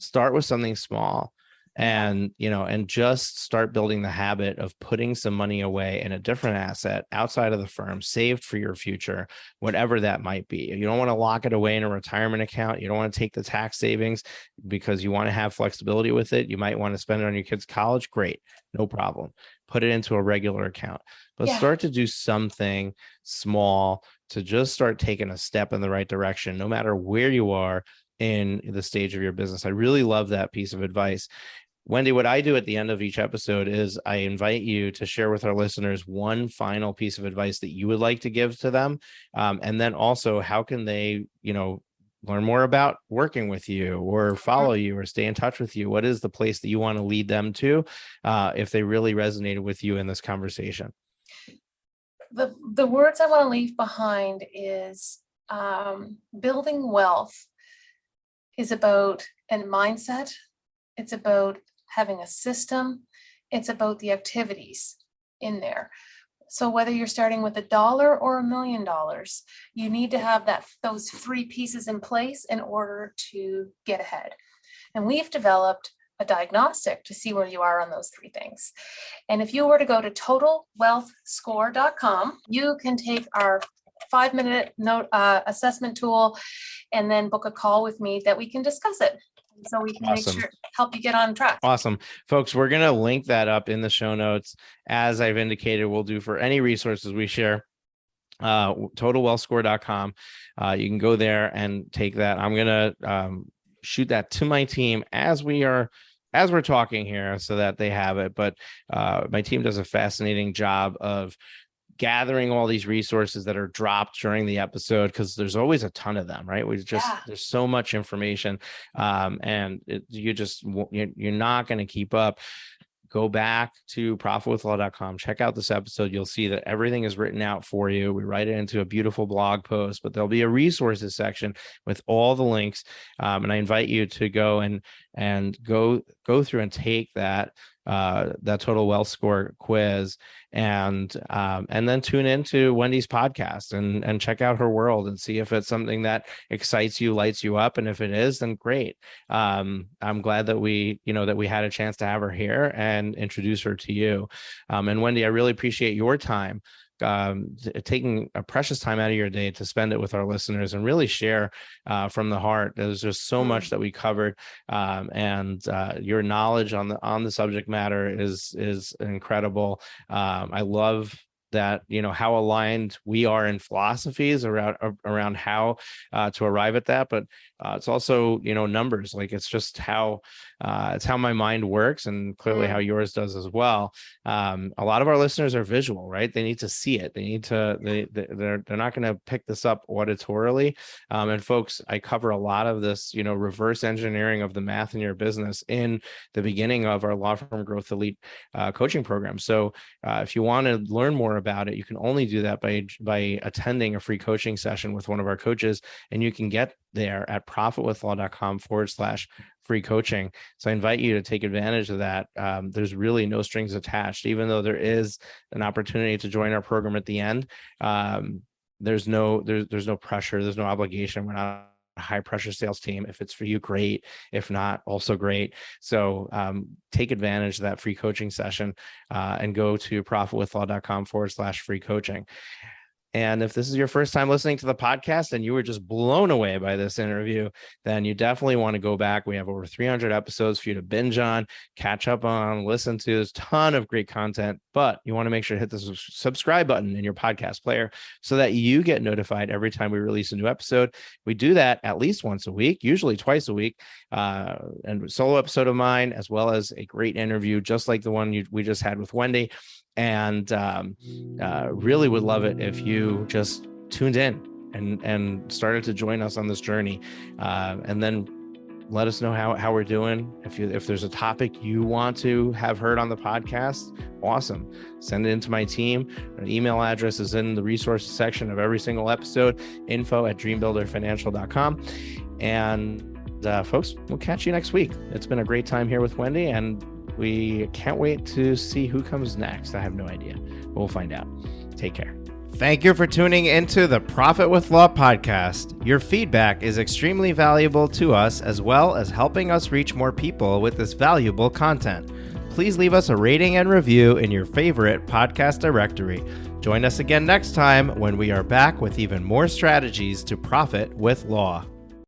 start with something small and just start building the habit of putting some money away in a different asset outside of the firm, saved for your future, whatever that might be. You don't want to lock it away in a retirement account. You don't want to take the tax savings because you want to have flexibility with it. You might want to spend it on your kids' college. Great. No problem. Put it into a regular account, but start to do something small to just start taking a step in the right direction, no matter where you are in the stage of your business. I really love that piece of advice. Wendy, what I do at the end of each episode is I invite you to share with our listeners one final piece of advice that you would like to give to them. And then also, how can they, learn more about working with you or follow you or stay in touch with you? What is the place that you want to lead them to if they really resonated with you in this conversation? The words I want to leave behind is building wealth is about a mindset. It's about having a system. It's about the activities in there. So whether you're starting with $1 or $1 million, you need to have those 3 pieces in place in order to get ahead. And we've developed a diagnostic to see where you are on those three things. And if you were to go to totalwealthscore.com, you can take our 5-minute note assessment tool and then book a call with me that we can discuss it. So we can Awesome. make sure help you get on track. Awesome. Folks, we're going to link that up in the show notes. As I've indicated, we'll do for any resources we share. Totalwealthscore.com. You can go there and take that. I'm going to shoot that to my team as we're talking here so that they have it. But my team does a fascinating job of gathering all these resources that are dropped during the episode, because there's always a ton of them, right? There's so much information, and you're not going to keep up. Go back to profitwithlaw.com, check out this episode. You'll see that everything is written out for you. We write it into a beautiful blog post, but there'll be a resources section with all the links. And I invite you to go and go through and take that Total Wealth Score quiz, and then tune into Wendy's podcast and check out her world and see if it's something that excites you, lights you up. And if it is, then great. I'm glad that we had a chance to have her here and introduce her to you. And Wendy, I really appreciate your time, taking a precious time out of your day to spend it with our listeners and really share from the heart. There's just so much that we covered, and your knowledge on the subject matter is incredible. I love that, how aligned we are in philosophies around how to arrive at that, but it's also, numbers. Like, it's just how it's how my mind works, and clearly how yours does as well. A lot of our listeners are visual, right? They need to see it. They need to, they're not going to pick this up auditorily. And folks, I cover a lot of this, reverse engineering of the math in your business in the beginning of our Law Firm Growth Elite coaching program. So if you want to learn more about it, you can only do that by attending a free coaching session with one of our coaches, and you can get there at profitwithlaw.com/free coaching. So I invite you to take advantage of that. There's really no strings attached, even though there is an opportunity to join our program at the end. There's no pressure. There's no obligation. We're not a high pressure sales team. If it's for you, great. If not, also great. So take advantage of that free coaching session and go to profitwithlaw.com/free coaching. And if this is your first time listening to the podcast and you were just blown away by this interview, then you definitely want to go back. We have over 300 episodes for you to binge on, catch up on, listen to. There's a ton of great content, but you want to make sure to hit the subscribe button in your podcast player so that you get notified every time we release a new episode. We do that at least once a week, usually twice a week, and a solo episode of mine, as well as a great interview, just like the one we just had with Wendy. And really would love it if you just tuned in and started to join us on this journey, and then let us know how we're doing. If there's a topic you want to have heard on the podcast, awesome. Send it into my team. Our email address is in the resources section of every single episode, info@dreambuilderfinancial.com. And folks, we'll catch you next week. It's been a great time here with Wendy, and we can't wait to see who comes next. I have no idea. We'll find out. Take care. Thank you for tuning into the Profit with Law podcast. Your feedback is extremely valuable to us, as well as helping us reach more people with this valuable content. Please leave us a rating and review in your favorite podcast directory. Join us again next time when we are back with even more strategies to profit with law.